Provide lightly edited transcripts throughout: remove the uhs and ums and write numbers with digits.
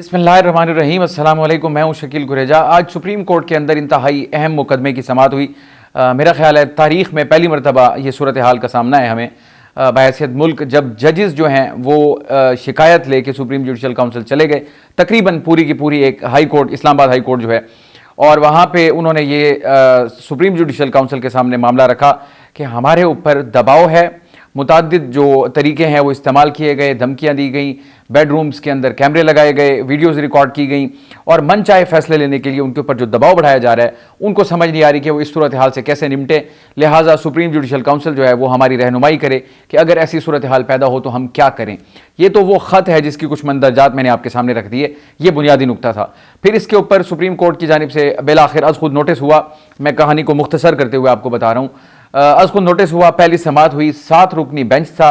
बिस्मिल्लाहिर्रहमानिर्रहीम। अस्सलाम वालेकुम। मैं हूं शकील गुरेजा। आज सुप्रीम कोर्ट के अंदर इंतहाई अहम मुकदमे की समाअत हुई। मेरा ख्याल है तारीख़ में पहली मरतबा ये सूरत हाल का सामना है हमें बहैसियत मुल्क, जब जजेस जो हैं वो शिकायत लेके सुप्रीम जुडिशल काउंसिल चले गए। तकरीबन पूरी की पूरी एक high court, Islamabad high court जो है, और वहाँ पे उन्होंने ये सुप्रीम जुडिशल काउंसिल के सामने मामला रखा कि हमारे ऊपर दबाव है, मुताद्दिद जो तरीके हैं वो इस्तेमाल किए गए, धमकियाँ दी गई, बेडरूम्स के अंदर कैमरे लगाए गए, वीडियोस रिकॉर्ड की गई, और मन चाहे फैसले लेने के लिए उनके ऊपर जो दबाव बढ़ाया जा रहा है, उनको समझ नहीं आ रही कि वो इस सूरत हाल से कैसे निपटे। लिहाजा सुप्रीम जुडिशल काउंसिल जो है वो हमारी रहनुमाई करे कि अगर ऐसी सूरत हाल पैदा हो तो हम क्या करें। ये तो वो ख़त है जिसकी कुछ मंदरजात मैंने आपके सामने रख दिए। ये बुनियादी नुकता था। फिर इसके ऊपर सुप्रीम कोर्ट की जानिब से बिलाखिर अज खुद नोटिस हुआ। मैं कहानी को मुख्तसर करते हुए आपको बता रहा हूँ। अज खुद नोटिस हुआ, पहली समाअत हुई, 7 रुकनी बेंच था,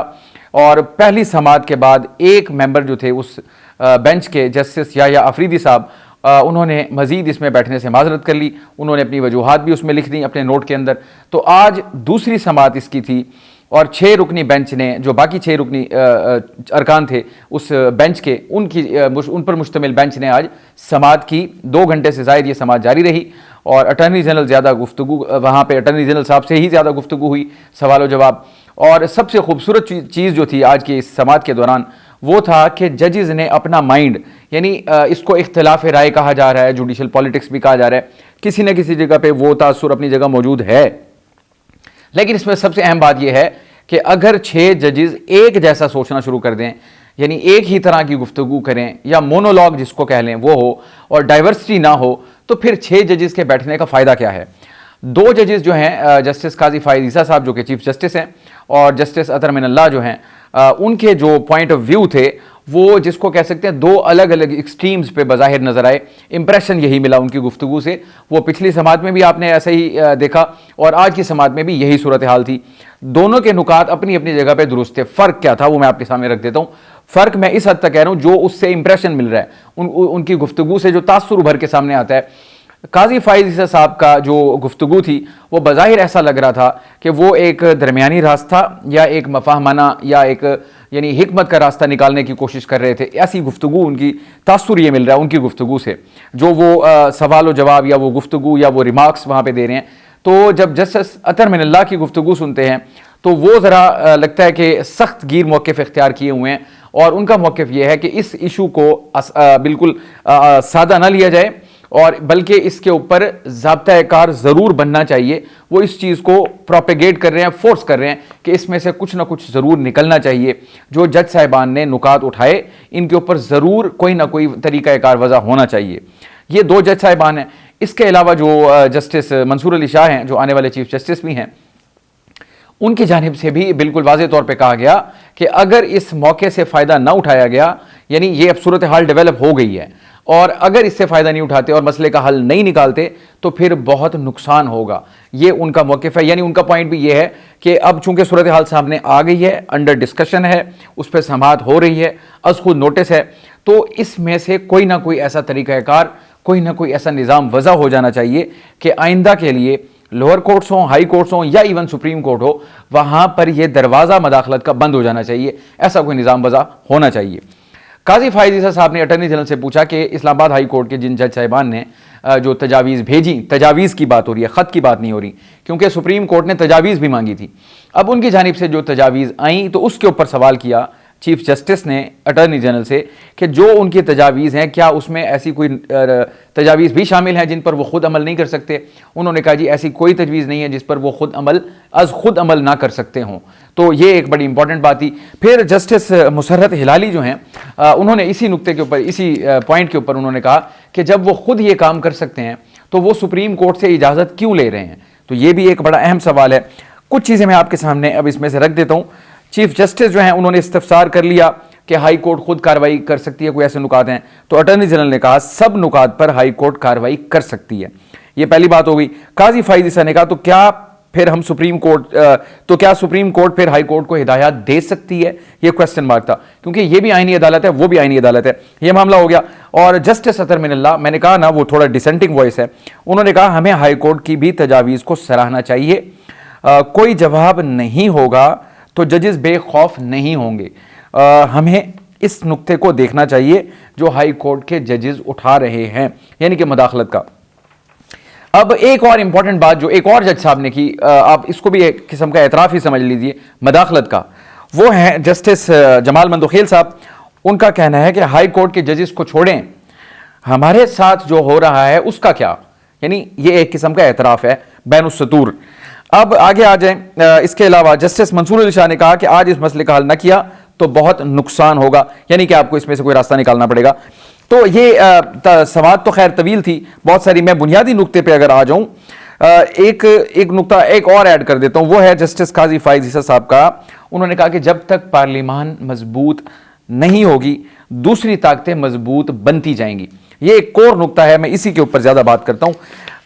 और पहली समाअत के बाद एक मेंबर जो थे उस बेंच के, जस्टिस याह्या अफरीदी साहब, उन्होंने मज़ीद इसमें बैठने से माजरत कर ली। उन्होंने अपनी वजूहात भी उसमें लिख दी अपने नोट के अंदर। तो आज दूसरी समाअत इसकी थी, और 6 रुकनी बेंच ने, जो बाकी 6 रुकनी अरकान थे उस बेंच के, उन पर मुश्तमिल बेंच ने आज समाअत की। 2 घंटे से ज़ायद ये समाअत जारी रही, और अटर्नी जनरल ज़्यादा गुफ्तगू, वहाँ पे अटर्नी जनरल साहब से ही ज़्यादा गुफ्तगू हुई, सवाल व जवाब। और सबसे खूबसूरत चीज़ जो थी आज की इस समाअत के दौरान, वो था कि जजेस ने अपना माइंड, यानी इसको इख्तिलाफ राय कहा जा रहा है, जुडिशल पॉलिटिक्स भी कहा जा रहा है, किसी न किसी जगह पे वो तासुर अपनी जगह मौजूद है, लेकिन इसमें सबसे अहम बात यह है कि अगर 6 जजेस एक जैसा सोचना शुरू कर दें, यानी एक ही तरह की गुफ्तगू करें, या मोनोलॉग जिसको कह लें वो हो, और डाइवर्सिटी ना हो, तो फिर 6 जजेस के बैठने का फ़ायदा क्या है। 2 जजेस जो हैं, जस्टिस काजी फायद ईसा साहब जो कि चीफ जस्टिस हैं, और जस्टिस अतर मिनल्लाह जो हैं, उनके जो पॉइंट ऑफ व्यू थे वो, जिसको कह सकते हैं, 2 अलग अलग एक्सट्रीम्स पे बज़ाहिर नज़र आए। इंप्रेशन यही मिला उनकी गुफ्तगू से। वो पिछली समाअत में भी आपने ऐसे ही देखा, और आज की समाअत में भी यही सूरत हाल थी। दोनों के नुकात अपनी अपनी जगह पे दुरुस्त थे। फ़र्क क्या था वो मैं आपके सामने रख देता हूँ। फ़र्क मैं इस हद तक कह रहा हूँ, जो उससे इंप्रेशन मिल रहा है, उनकी गुफ्तगू से जो तासुर उभर के सामने आता है। काजी फायद ईसा साहब का जो गुफ्तगू थी वो बज़ाहिर ऐसा लग रहा था कि वो एक दरमियानी रास्ता, या एक मफाहमाना, या एक यानी हिकमत का रास्ता निकालने की कोशिश कर रहे थे। ऐसी गुफ्तगू, उनकी तासुर ये मिल रहा है उनकी गुफ्तगू से, जो वो सवाल व जवाब, या वो गुफ्तगू, या वो रिमार्क्स वहाँ पे दे रहे हैं। तो जब जस्टिस अतर मिनल्लाह की गुफ्तगू सुनते हैं तो वो ज़रा लगता है कि सख्त गिर मौक़िफ़ इख्तियार किए हुए हैं, और उनका मौक़िफ़ ये है कि इस इशू को बिल्कुल सादा ना लिया जाए, और बल्कि इसके ऊपर ज़ाब्ता कार ज़रूर बनना चाहिए। वो इस चीज़ को प्रोपेगेट कर रहे हैं, फोर्स कर रहे हैं कि इसमें से कुछ ना कुछ ज़रूर निकलना चाहिए। जो जज साहिबान ने नुकात उठाए, इनके ऊपर ज़रूर कोई ना कोई तरीक़ा कार वज़ा होना चाहिए। ये 2 जज साहिबान हैं। इसके अलावा जो जस्टिस मंसूर अली शाह हैं, जो आने वाले चीफ जस्टिस भी हैं, उनकी जानिब से भी बिल्कुल वाज़े तौर पे कहा गया कि अगर इस मौके से फ़ायदा ना उठाया गया, यानी ये अब सूरत हाल डेवलप हो गई है, और अगर इससे फ़ायदा नहीं उठाते और मसले का हल नहीं निकालते तो फिर बहुत नुकसान होगा। ये उनका मौक़िफ़ है। यानी उनका पॉइंट भी ये है कि अब चूंकि सूरत हाल सामने आ गई है, अंडर डिस्कशन है, उस पर समाअत हो रही है, अज खुद नोटिस है, तो इसमें से कोई ना कोई ऐसा तरीक़ाकार, कोई ना कोई ऐसा निज़ाम वज़ा हो जाना चाहिए कि आइंदा के लिए लोअर कोर्ट्स हों, हाई कोर्ट्स हों, या इवन सुप्रीम कोर्ट हो, वहाँ पर यह दरवाज़ा मदाखलत का बंद हो जाना चाहिए। ऐसा कोई निज़ाम वज़ा होना चाहिए। काजी फायद ईसा साहब ने अटर्नी जनरल से पूछा कि इस्लामाबाद हाई कोर्ट के जिन जज साहिबान ने जो तजावीज़ भेजी, तजावीज़ की बात हो रही है, ख़त की बात नहीं हो रही, क्योंकि सुप्रीम कोर्ट ने तजावीज़ भी मांगी थी। अब उनकी जानिब से जो तजावीज़ आई तो उसके ऊपर सवाल किया चीफ जस्टिस ने अटर्नी जनरल से कि जो उनकी तजावीज़ हैं, क्या उसमें ऐसी कोई तजावीज़ भी शामिल हैं जिन पर वो ख़ुद अमल नहीं कर सकते। उन्होंने कहा जी ऐसी कोई तजवीज़ नहीं है जिस पर वो खुद अमल ना कर सकते हों। तो ये एक बड़ी इंपॉर्टेंट बात थी। फिर जस्टिस मुसर्रत हिलाली जो हैं, उन्होंने इसी नुक्ते के ऊपर, इसी पॉइंट के ऊपर उन्होंने कहा कि जब वो खुद ये काम कर सकते हैं तो वो सुप्रीम कोर्ट से इजाज़त क्यों ले रहे हैं। तो ये भी एक बड़ा अहम सवाल है। कुछ चीज़ें मैं आपके सामने अब इसमें से रख देता हूँ। चीफ जस्टिस जो हैं उन्होंने इस्तफसार कर लिया कि हाई कोर्ट खुद कार्रवाई कर सकती है, कोई ऐसे नुकात हैं, तो अटर्नी जनरल ने कहा सब नुकात पर हाई कोर्ट कार्रवाई कर सकती है। ये पहली बात हो गई। काजी फायद ईसा ने कहा तो क्या फिर हम सुप्रीम कोर्ट फिर हाई कोर्ट को हिदायत दे सकती है, ये क्वेश्चन मार्क था, क्योंकि ये भी आईनी अदालत है, वो भी आईनी अदालत है। ये मामला हो गया। और जस्टिस अतर मिनल्लाह, मैंने कहा ना वो थोड़ा डिसेंटिंग वॉइस है, उन्होंने कहा हमें हाई कोर्ट की भी तजावीज़ को सराहना चाहिए। कोई जवाब नहीं होगा तो जजेस बेखौफ नहीं होंगे। हमें इस नुक्ते को देखना चाहिए जो हाई कोर्ट के जजेस उठा रहे हैं, यानी कि मदाखलत का। अब एक और इंपॉर्टेंट बात जो एक और जज साहब ने की, आप इसको भी एक किस्म का एतराफ़ ही समझ लीजिए मदाखलत का, वो है जस्टिस जमाल मंदोखेल साहब। उनका कहना है कि हाई कोर्ट के जजेस को छोड़ें, हमारे साथ जो हो रहा है उसका क्या, यानी ये एक किस्म का एतराफ़ है बैनुस्सतूर। अब आगे आ जाएं, इसके अलावा जस्टिस मंसूर अली शाह ने कहा कि आज इस मसले का हल न किया तो बहुत नुकसान होगा, यानी कि आपको इसमें से कोई रास्ता निकालना पड़ेगा। तो ये समाअत तो खैर तवील थी, बहुत सारी, मैं बुनियादी नुक्ते पे अगर आ जाऊं, एक नुक्ता एक और ऐड कर देता हूं, वो है जस्टिस काजी फाइज ईसा साहब का। उन्होंने कहा कि जब तक पार्लियामान मजबूत नहीं होगी दूसरी ताकतें मजबूत बनती जाएंगी। ये एक कोर नुक्ता है, मैं इसी के ऊपर ज्यादा बात करता हूं।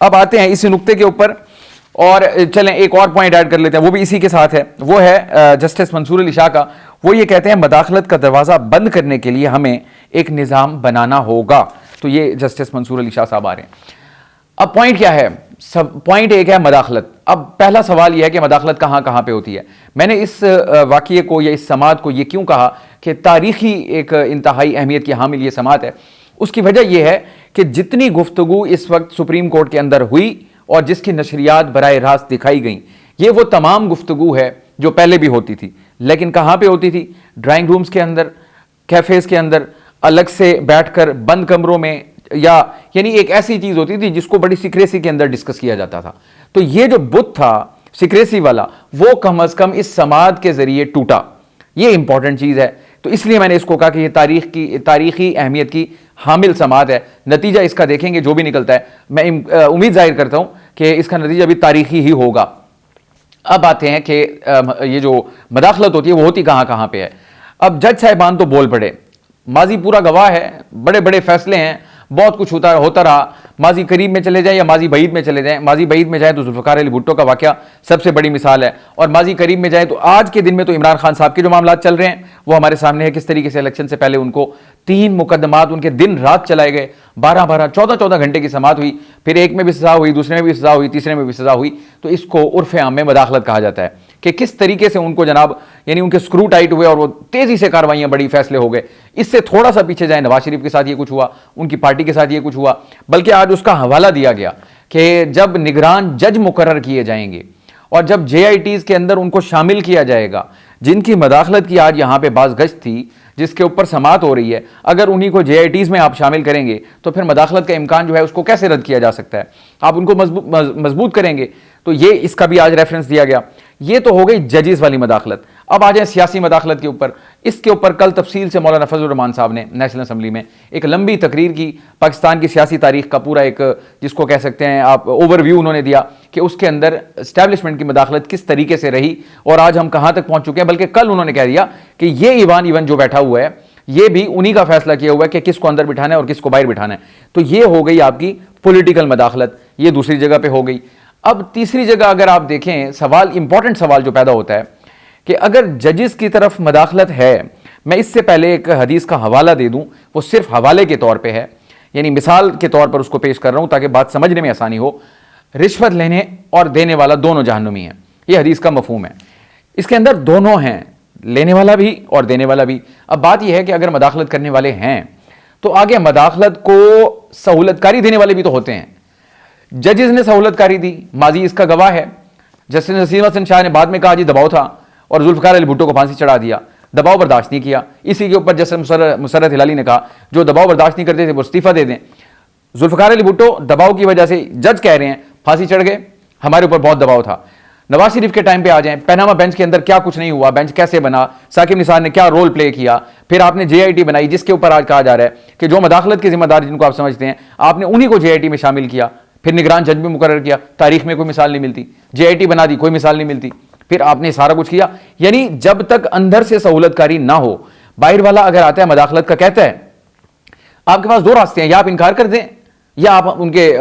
अब आते हैं इसी नुक्ते के ऊपर और चलें एक और पॉइंट ऐड कर लेते हैं, वो भी इसी के साथ है, वो है जस्टिस मंसूर अली शाह का। वो ये कहते हैं मदाखलत का दरवाज़ा बंद करने के लिए हमें एक निज़ाम बनाना होगा। तो ये जस्टिस मंसूर अली शाह साहब आ रहे हैं। अब पॉइंट क्या है, सब पॉइंट एक है मदाखलत। अब पहला सवाल यह है कि मदाखलत कहाँ कहाँ पे होती है। मैंने इस वाक़ये को या इस समाअत को ये क्यों कहा कि तारीख़ी एक इंतहाई अहमियत की हामिल ये समाअत है, उसकी वजह यह है कि जितनी गुफ्तगू इस वक्त सुप्रीम कोर्ट के अंदर हुई और जिसकी नशरियात बराह रास्त दिखाई गई, ये वो तमाम गुफ्तगू है जो पहले भी होती थी, लेकिन कहाँ पे होती थी, ड्राइंग रूम्स के अंदर, कैफेज़ के अंदर, अलग से बैठकर बंद कमरों में, या यानी एक ऐसी चीज़ होती थी जिसको बड़ी सीक्रेसी के अंदर डिस्कस किया जाता था। तो ये जो बुत था सीक्रेसी वाला, वो कम अज़ कम इस समाअत के ज़रिए टूटा। ये इंपॉर्टेंट चीज़ है, तो इसलिए मैंने इसको कहा कि ये तारीख़ी अहमियत की हामिल समाअत है। नतीजा इसका देखेंगे जो भी निकलता है, मैं उम्मीद जाहिर करता हूँ कि इसका नतीजा भी तारीख़ी ही होगा। अब आते हैं कि ये जो मदाखलत होती है वो होती कहाँ कहाँ पे है। अब जज साहिबान तो बोल पड़े, माजी पूरा गवाह है, बड़े बड़े फैसले हैं, बहुत कुछ होता रहा। माजी करीब में चले जाएं या माजी बईद में चले जाएं, माजी बईद में जाए तो जुल्फ़िकार अली भुट्टो का वाक़या सबसे बड़ी मिसाल है, और माजी करीब में जाए तो आज के दिन में तो इमरान खान साहब के जो मामला चल रहे हैं वो हमारे सामने है। किस तरीके से इलेक्शन से पहले उनको 3 मुकदमात उनके दिन रात चलाए गए, 12-12, 14-14 घंटे की समाअत हुई, फिर एक में भी सज़ा हुई, दूसरे में भी सज़ा हुई, तीसरे में भी सज़ा हुई। तो इसको उर्फ़ आम में मदाखलत कहा जाता है कि किस तरीके से उनको जनाब, यानी उनके स्क्रू टाइट हुए और वो तेज़ी से कार्रवाइयाँ, बड़ी फैसले हो गए। इससे थोड़ा सा पीछे जाए, नवाज शरीफ के साथ ये कुछ हुआ, उनकी पार्टी के साथ ये कुछ हुआ, बल्कि आज उसका हवाला दिया गया कि जब निगरान जज मुकर्रर किए जाएंगे और जब JITs के अंदर उनको शामिल किया जाएगा, जिनकी मदाखलत की आज यहाँ पे बाज़ गश्त थी, जिसके ऊपर समाअत हो रही है, अगर उन्हीं को JITs में आप शामिल करेंगे तो फिर मदाखलत का इम्कान जो है उसको कैसे रद्द किया जा सकता है। आप उनको मजबूत करेंगे। तो ये इसका भी आज रेफरेंस दिया गया। ये तो हो गई जजेस वाली मदाखलत। अब आ जाए सियासी मदाखलत के ऊपर। इसके ऊपर कल तफसील से मौलाना फजल रहमान साहब ने नेशनल असम्बली में एक लंबी तकरीर की, पाकिस्तान की सियासी तारीख का पूरा एक, जिसको कह सकते हैं आप, ओवरव्यू उन्होंने दिया कि उसके अंदर इस्टेब्लिशमेंट की मदाखलत किस तरीके से रही और आज हम कहाँ तक पहुँच चुके हैं। बल्कि कल उन्होंने कह दिया कि ये ईवान जो बैठा हुआ है ये भी उन्हीं का फैसला किया हुआ है कि किसको अंदर बिठाना है और किसको बाहर बिठाना है। तो ये हो गई आपकी पॉलिटिकल मदाखलत, ये दूसरी जगह पे हो गई। अब तीसरी जगह अगर आप देखें, सवाल, इंपॉर्टेंट सवाल जो पैदा होता है कि अगर जजेस की तरफ मदाखलत है, मैं इससे पहले एक हदीस का हवाला दे दूं, वो सिर्फ हवाले के तौर पे है, यानी मिसाल के तौर पर उसको पेश कर रहा हूं ताकि बात समझने में आसानी हो। रिश्वत लेने और देने वाला दोनों जहन्नुमी है, ये हदीस का मफहूम है। इसके अंदर दोनों हैं, लेने वाला भी और देने वाला भी। अब बात यह है कि अगर मदाखलत करने वाले हैं तो आगे मदाखलत को सहूलतकारी देने वाले भी तो होते हैं। जजेस ने सहूलतकारी दी, माजी इसका गवाह है। जस्टिस नसीम हसन शाह ने बाद में कहा जी दबाव था और जुल्फ़िकार अली भुट्टो को फांसी चढ़ा दिया, दबाव बर्दाश्त नहीं किया। इसी के ऊपर जस्टिस मुसर्रत हिलाली ने कहा जो दबाव बर्दाश्त नहीं करते थे वो इस्तीफ़ा दे दें। जुल्फ़िकार अली भुट्टो दबाव की वजह से, जज कह रहे हैं फांसी चढ़ गए, हमारे ऊपर बहुत दबाव था। नवाज शरीफ के टाइम पे आ जाएं, पनामा बेंच के अंदर क्या कुछ नहीं हुआ, बेंच कैसे बना, साकिब निसार ने क्या रोल प्ले किया, फिर आपने JIT बनाई जिसके ऊपर आज कहा जा रहा है कि जो मदाखलत के जिम्मेदार जिनको आप समझते हैं, आपने उन्हीं को JIT में शामिल किया, फिर निगरान जज भी मुकर्रर किया, तारीख में कोई मिसाल नहीं मिलती, JIT बना दी, कोई मिसाल नहीं मिलती, फिर आपने सारा कुछ किया। यानी जब तक अंदर से सहूलतकारी ना हो, बाहर वाला अगर आता है मदाखलत का कहता है, आपके पास 2 रास्ते हैं, या आप इनकार कर दें या आप उनके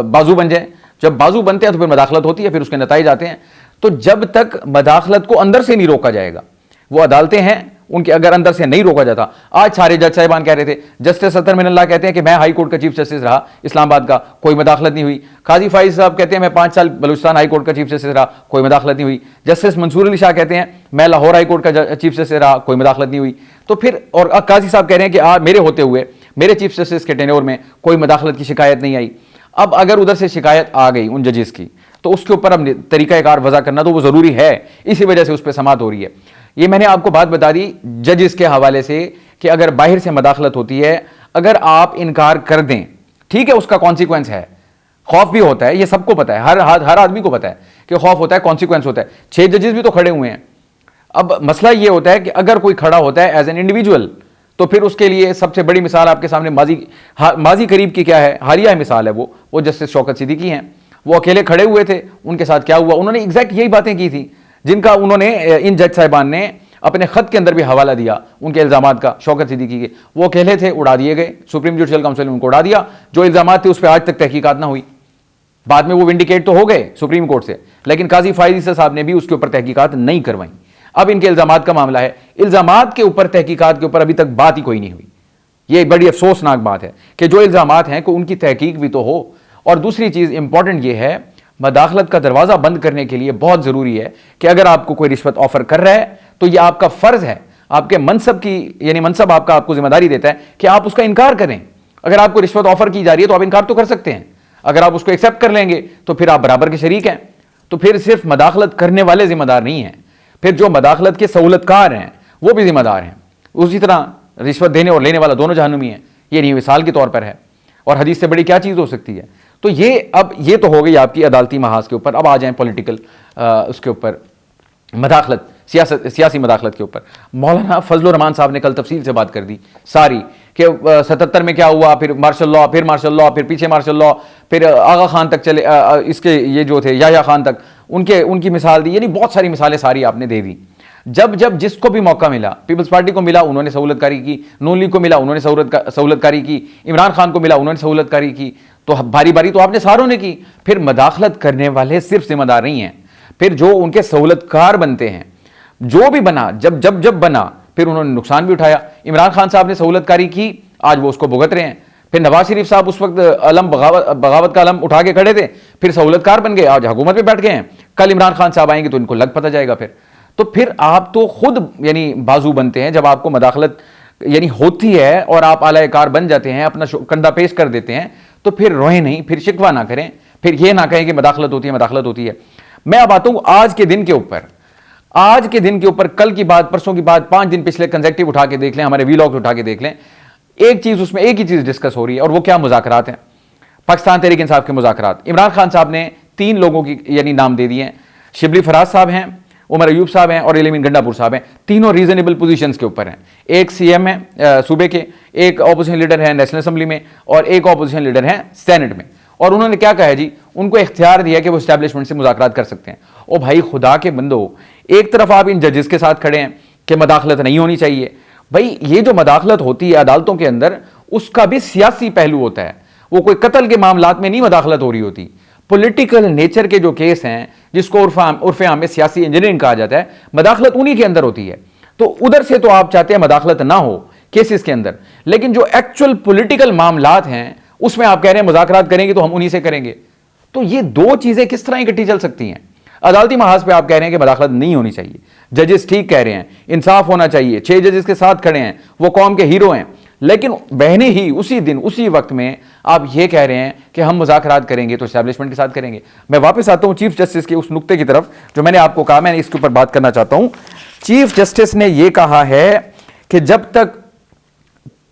बाजू बन जाएं। जब बाजू बनते हैं तो फिर मदाखलत होती है, फिर उसके नतीजे आते हैं। तो जब तक मदाखलत को अंदर से नहीं रोका जाएगा, वो अदालतें हैं, उनके अगर अंदर से नहीं रोका जाता। आज सारे जज साहिबान कह रहे थे, जस्टिस अतर मिनल्लाह कहते हैं कि मैं हाई कोर्ट का चीफ जस्टिस रहा इस्लामाबाद का, कोई मदाखलत नहीं हुई। काजी फाइज साहब कहते हैं मैं 5 साल बलूचिस्तान हाई कोर्ट का चीफ जस्टिस रहा, कोई मदाखलत नहीं हुई। जस्टिस मंसूर अली शाह कहते हैं मैं लाहौर हाई कोर्ट का चीफ जस्टिस रहा, कोई मदाखलत नहीं हुई। तो फिर और काजी साहब कह रहे हैं कि मेरे होते हुए मेरे चीफ जस्टिस के टेन्योर में कोई मदाखलत की शिकायत नहीं आई। अब अगर उधर से शिकायत आ गई उन जजेस की, तो उसके ऊपर अब तरीकाकार वजह करना तो वो ज़रूरी है, इसी वजह से उस पर समात हो रही है। ये मैंने आपको बात बता दी जजेस के हवाले से कि अगर बाहर से मदाखलत होती है, अगर आप इनकार कर दें, ठीक है, उसका कॉन्सिक्वेंस है, खौफ भी होता है, ये सबको पता है, हर आदमी को पता है कि खौफ होता है, कॉन्सिक्वेंस होता है। 6 जजेस भी तो खड़े हुए हैं। अब मसला ये होता है कि अगर कोई खड़ा होता है एज एन इंडिविजुअल, तो फिर उसके लिए सबसे बड़ी मिसाल आपके सामने माजी करीब की क्या है, हालिया मिसाल है, वो जस्टिस शौकत सिद्दीकी हैं। वो अकेले खड़े हुए थे, उनके साथ क्या हुआ, उन्होंने एग्जैक्ट यही बातें की थी जिनका उन्होंने इन जज साहिबान ने अपने खत के अंदर भी हवाला दिया उनके इल्जामात का, शौकत सिद्दीकी के। वो अकेले थे, उड़ा दिए गए, सुप्रीम जुडिशल काउंसिल ने उनको उड़ा दिया। जो इल्जामात थे उस पर आज तक तहकीकात ना हुई। बाद में वो विंडिकेट तो हो गए सुप्रीम कोर्ट से, लेकिन काजी फाइज ईसा साहब ने भी उसके ऊपर तहकीकात नहीं करवाई। अब इनके इल्जामात का मामला है, इल्जामात के ऊपर तहकीकात के ऊपर अभी तक बात ही कोई नहीं हुई। ये बड़ी अफसोसनाक बात है कि जो इल्जामात हैं को उनकी तहकीक भी तो हो। और दूसरी चीज़ इंपॉर्टेंट ये है, मदाखलत का दरवाज़ा बंद करने के लिए बहुत ज़रूरी है कि अगर आपको कोई रिश्वत ऑफर कर रहा है तो यह आपका फ़र्ज़ है, आपके मनसब की, यानी मनसब आपको जिम्मेदारी देता है कि आप उसका इनकार करें। अगर आपको रिश्वत ऑफर की जा रही है तो आप इनकार तो कर सकते हैं। अगर आप उसको एक्सेप्ट कर लेंगे तो फिर आप बराबर के शरीक हैं। तो फिर सिर्फ मदाखलत करने वाले जिम्मेदार नहीं हैं, फिर जो मदाखलत के सहूलतकार हैं वो भी जिम्मेदार हैं। उसी तरह रिश्वत देने और लेने वाला दोनों जहन्नुमी हैं। ये नहीं मिसाल के तौर पर है, और हदीस से बड़ी क्या चीज़ हो सकती है। तो ये तो हो गई आपकी अदालती महाज के ऊपर। अब आ जाएं पॉलिटिकल उसके ऊपर, मदाखलत, सियासी मदाखलत के ऊपर। मौलाना फजलुर रहमान साहब ने कल तफसील से बात कर दी सारी कि 77 में क्या हुआ, फिर मार्शल लॉ, फिर पीछे मार्शल लॉ, फिर आगा खान तक चले, इसके ये जो थे याह्या खान तक, उनकी मिसाल दी। यानी बहुत सारी मिसालें सारी आपने दे दी। जब जिसको भी मौका मिला, पीपल्स पार्टी को मिला उन्होंने सहूलतकारी की, नून लीग को मिला उन्होंने सहूलतकारी की, इमरान खान को मिला उन्होंने सहूलतकारी की, तो बारी बारी तो आपने सारों ने की। फिर मदाखलत करने वाले सिर्फ जिम्मेदार नहीं हैं, फिर जो उनके सहूलतकार बनते हैं, जो भी बना, जब बना, फिर उन्होंने नुकसान भी उठाया। इमरान खान साहब ने सहूलतकारी की, आज वो उसको भुगत रहे हैं। फिर नवाज शरीफ साहब उस वक्त बगावत का अलम उठा के खड़े थे, फिर सहूलतकार बन गए, आज हुकूमत में बैठ गए हैं। कल इमरान खान साहब आएंगे तो इनको लग पता जाएगा फिर आप तो खुद यानी बाजू बनते हैं जब आपको मदाखलत यानी होती है और आप आलाकार बन जाते हैं, अपना कंधा पेश कर देते हैं। तो फिर रोएं नहीं, फिर शिकवा ना करें, फिर ये ना कहें कि मदाखलत होती है। मैं अब आता हूं आज के दिन के ऊपर, कल की बात, परसों की बात, 5 दिन पिछले कंसेक्टिव उठा के देख लें, हमारे वीलॉग उठा के देख लें। एक चीज उसमें एक ही चीज डिस्कस हो रही है, और वो क्या, मुज़ाकरात हैं, पाकिस्तान तहरीक इंसाफ के मुज़ाकरात। इमरान खान साहब ने 3 लोगों की यानी नाम दे दिए हैं। शिबली फराज साहब हैं, उमर अयूब साहब हैं और इलमीन गंडापुर साहब हैं। तीनों रीजनेबल पोजीशंस के ऊपर हैं। एक सीएम है सूबे के, एक ऑपोजिशन लीडर है नेशनल असेंबली में, और एक ऑपोजिशन लीडर है सेनेट में। और उन्होंने क्या कहा है जी, उनको इख्तियार दिया कि वो एस्टैब्लिशमेंट से मुज़ाकरात कर सकते हैं। ओ भाई खुदा के बंदो, एक तरफ आप इन जजेस के साथ खड़े हैं कि मदाखलत नहीं होनी चाहिए। भाई ये जो मदाखलत होती है अदालतों के अंदर, उसका भी सियासी पहलू होता है। वो कोई कत्ल के मामलात में नहीं मदाखलत हो रही होती। पॉलिटिकल नेचर के जो केस हैं, जिसको उर्फ आम में सियासी इंजीनियरिंग कहा जाता है, मदाखलत उन्हीं के अंदर होती है। तो उधर से तो आप चाहते हैं मदाखलत ना हो केसेस के अंदर, लेकिन जो एक्चुअल पॉलिटिकल मामलात हैं उसमें आप कह रहे हैं मुज़ाकरात करेंगे तो हम उन्हीं से करेंगे। तो ये 2 चीजें किस तरह इकट्ठी चल सकती हैं? अदालती महाज पे आप कह रहे हैं कि मदाखलत नहीं होनी चाहिए, जजेस ठीक कह रहे हैं, इंसाफ होना चाहिए, 6 जजेस के साथ खड़े हैं, वो कौम के हीरो हैं। लेकिन बहने ही उसी दिन उसी वक्त में आप ये कह रहे हैं कि हम मुज़ाकरात करेंगे तो एस्टैब्लिशमेंट के साथ करेंगे। मैं वापस आता हूं चीफ जस्टिस के उस नुक्ते की तरफ जो मैंने आपको कहा, मैं इसके ऊपर बात करना चाहता हूं। चीफ जस्टिस ने यह कहा है कि जब तक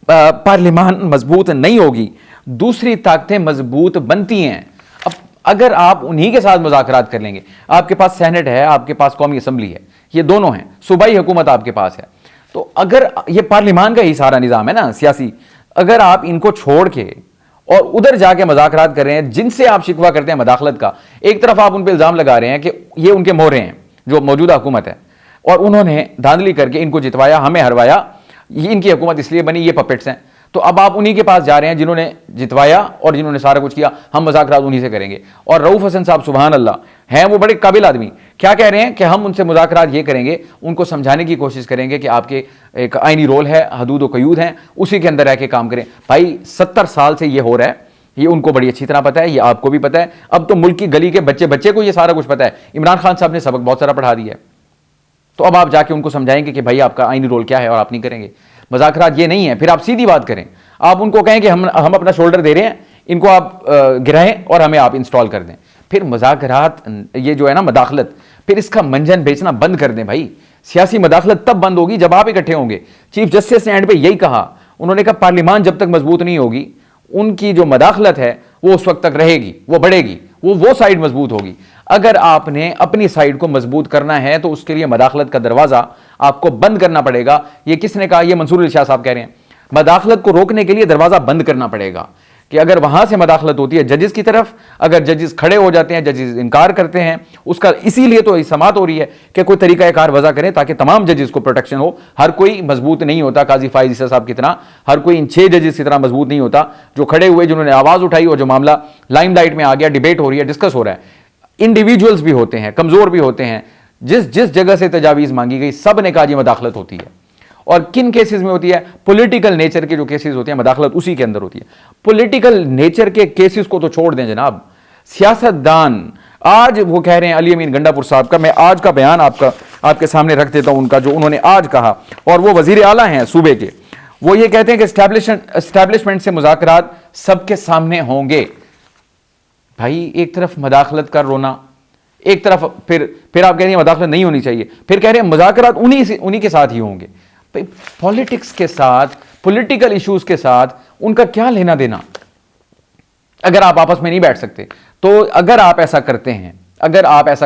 पार्लियामान मजबूत नहीं होगी, दूसरी ताकतें मजबूत बनती हैं। अब अगर आप उन्हीं के साथ मुज़ाकरात कर लेंगे, आपके पास सेनेट है, आपके पास कौमी असम्बली है, ये दोनों हैं, सूबाई हुकूमत आपके पास है, तो अगर ये पार्लियामान का ही सारा निज़ाम है ना सियासी, अगर आप इनको छोड़ के और उधर जाके मुज़ाकरात कर रहे हैं जिनसे आप शिकवा करते हैं मदाखलत का, एक तरफ आप उन पर इल्ज़ाम लगा रहे हैं कि ये उनके मोहरे हैं जो मौजूदा हुकूमत है और उन्होंने धांधली करके इनको जितवाया, हमें हरवाया, इनकी हुकूमत इसलिए बनी, ये पपेट्स हैं। तो अब आप उन्हीं के पास जा रहे हैं जिन्होंने जितवाया और जिन्होंने सारा कुछ किया, हम मुज़ाकरात उन्हीं से करेंगे। और रऊफ हसन साहब सुभान अल्लाह हैं, वो बड़े काबिल आदमी, क्या कह रहे हैं कि हम उनसे मुज़ाकरात ये करेंगे, उनको समझाने की कोशिश करेंगे कि आपके एक आईनी रोल है, हदूद व क़यूद हैं, उसी के अंदर रह के काम करें। भाई 70 साल से ये हो रहा है, ये उनको बड़ी अच्छी तरह पता है, ये आपको भी पता है। अब तो मुल्क की गली के बच्चे बच्चे को ये सारा कुछ पता है। इमरान खान साहब ने सबक बहुत सारा पढ़ा दिया है, तो अब आप जाके उनको समझाएंगे कि भाई आपका आईनी रोल क्या है और आप नहीं करेंगे। मज़ाकरात ये नहीं है। फिर आप सीधी बात करें, आप उनको कहें कि हम अपना शोल्डर दे रहे हैं, इनको आप गिराएं और हमें आप इंस्टॉल कर दें। फिर मज़ाकरात ये जो है ना मदाखलत, फिर इसका मंजन बेचना बंद कर दें भाई। सियासी मदाखलत तब बंद होगी जब आप इकट्ठे होंगे। चीफ जस्टिस ने एंड पे यही कहा, उन्होंने कहा पार्लियामान जब तक मजबूत नहीं होगी, उनकी जो मदाखलत है वो उस वक्त तक रहेगी, वो बढ़ेगी, वो साइड मजबूत होगी। अगर आपने अपनी साइड को मजबूत करना है तो उसके लिए मदाखलत का दरवाजा आपको बंद करना पड़ेगा। ये किसने कहा? ये मंसूर अली शाह साहब कह रहे हैं। मदाखलत को रोकने के लिए दरवाजा बंद करना पड़ेगा कि अगर वहां से मदाखलत होती है जजेस की तरफ, अगर जजेस खड़े हो जाते हैं, जजेस इनकार करते हैं, उसका इसीलिए तो समात हो रही है कि कोई तरीका कार वजह करें ताकि तमाम जजेस को प्रोटेक्शन हो। हर कोई मजबूत नहीं होता, काजी फाइज ईसा साहब की तरह हर कोई इन 6 जजेस की तरह मजबूत नहीं होता जो खड़े हुए, जिन्होंने आवाज उठाई और जो मामला लाइमलाइट में आ गया, डिबेट हो रही है, डिस्कस हो रहा है। इंडिविजुअल्स भी होते हैं, कमजोर भी होते हैं। जिस जगह से तजावीज मांगी गई सब ने कहा मदाखलत होती है। और किन केसेस में होती है? पॉलिटिकल नेचर के जो केसेस होते हैं, मदाखलत उसी के अंदर होती है। पॉलिटिकल नेचर के केसेस को तो छोड़ दें जनाब, सियासतदान आज वो कह रहे हैं, अली अमीन गंडापुर साहब का मैं आज का बयान आपके सामने रख देता हूं, उनका जो उन्होंने आज कहा, और वो वजीर आला हैं सूबे के। वो ये कहते हैं कि एस्टैब्लिशमेंट से मुज़ाकरात सबके सामने होंगे। भाई एक तरफ मदाखलत कर रोना, एक तरफ फिर आप कह रहे हैं मदाखलत नहीं होनी चाहिए, फिर कह रहे हैं मुज़ाकरात उन्हीं के साथ ही होंगे। भाई पॉलिटिक्स के साथ, पॉलिटिकल इश्यूज के साथ उनका क्या लेना देना? अगर आप आपस में नहीं बैठ सकते तो अगर आप ऐसा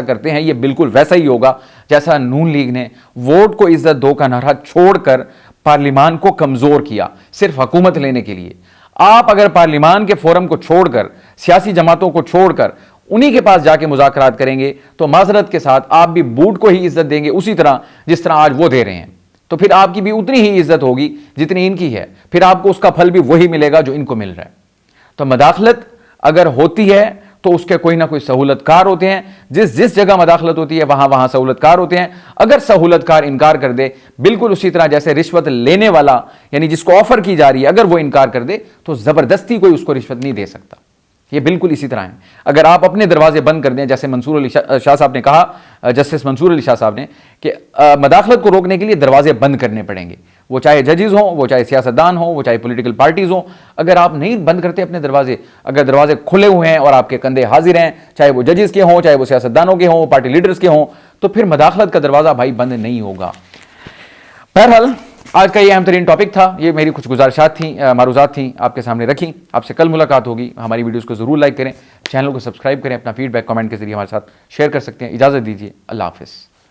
करते हैं ये बिल्कुल वैसा ही होगा जैसा नून लीग ने वोट को इज्जत दो का नारा छोड़कर पार्लियामान को कमजोर किया सिर्फ हुकूमत लेने के लिए। आप अगर पार्लियामान के फोरम को छोड़कर, सियासी जमातों को छोड़कर उन्हीं के पास जाके मुज़ाकरात करेंगे तो माजरत के साथ आप भी बूट को ही इज्जत देंगे उसी तरह जिस तरह आज वो दे रहे हैं। तो फिर आपकी भी उतनी ही इज्जत होगी जितनी इनकी है, फिर आपको उसका फल भी वही मिलेगा जो इनको मिल रहा है। तो मदाखलत अगर होती है तो उसके कोई ना कोई सहूलतकार होते हैं। जिस जगह मदाखलत होती है वहां सहूलतकार होते हैं। अगर सहूलतकार इनकार कर दे, बिल्कुल उसी तरह जैसे रिश्वत लेने वाला यानी जिसको ऑफर की जा रही है, अगर वो इनकार कर दे तो जबरदस्ती कोई उसको रिश्वत नहीं दे सकता। ये बिल्कुल इसी तरह है। अगर आप अपने दरवाजे बंद कर दें, जैसे मंसूर अली शाह साहब ने कहा, जस्टिस मंसूर अली शाह साहब ने, कि मदाखलत को रोकने के लिए दरवाजे बंद करने पड़ेंगे, वो चाहे जजेस हों, वो चाहे सियासतदान हों, वो चाहे पॉलिटिकल पार्टीज हों। अगर आप नहीं बंद करते अपने दरवाजे, अगर दरवाजे खुले हुए हैं और आपके कंधे हाजिर हैं, चाहे वो जजेस के हों, चाहे वो सियासतदानों के हों, पार्टी लीडर्स के हों, तो फिर मदाखलत का दरवाजा भाई बंद नहीं होगा। बहरहाल आज का ये अहम तरीन टॉपिक था। ये मेरी कुछ गुजारिशात थी, मारूजात थी, आपके सामने रखी। आपसे कल मुलाकात होगी। हमारी वीडियोस को ज़रूर लाइक करें, चैनल को सब्सक्राइब करें, अपना फीडबैक कमेंट के जरिए हमारे साथ शेयर कर सकते हैं। इजाज़त दीजिए, अल्लाह हाफ़िज़।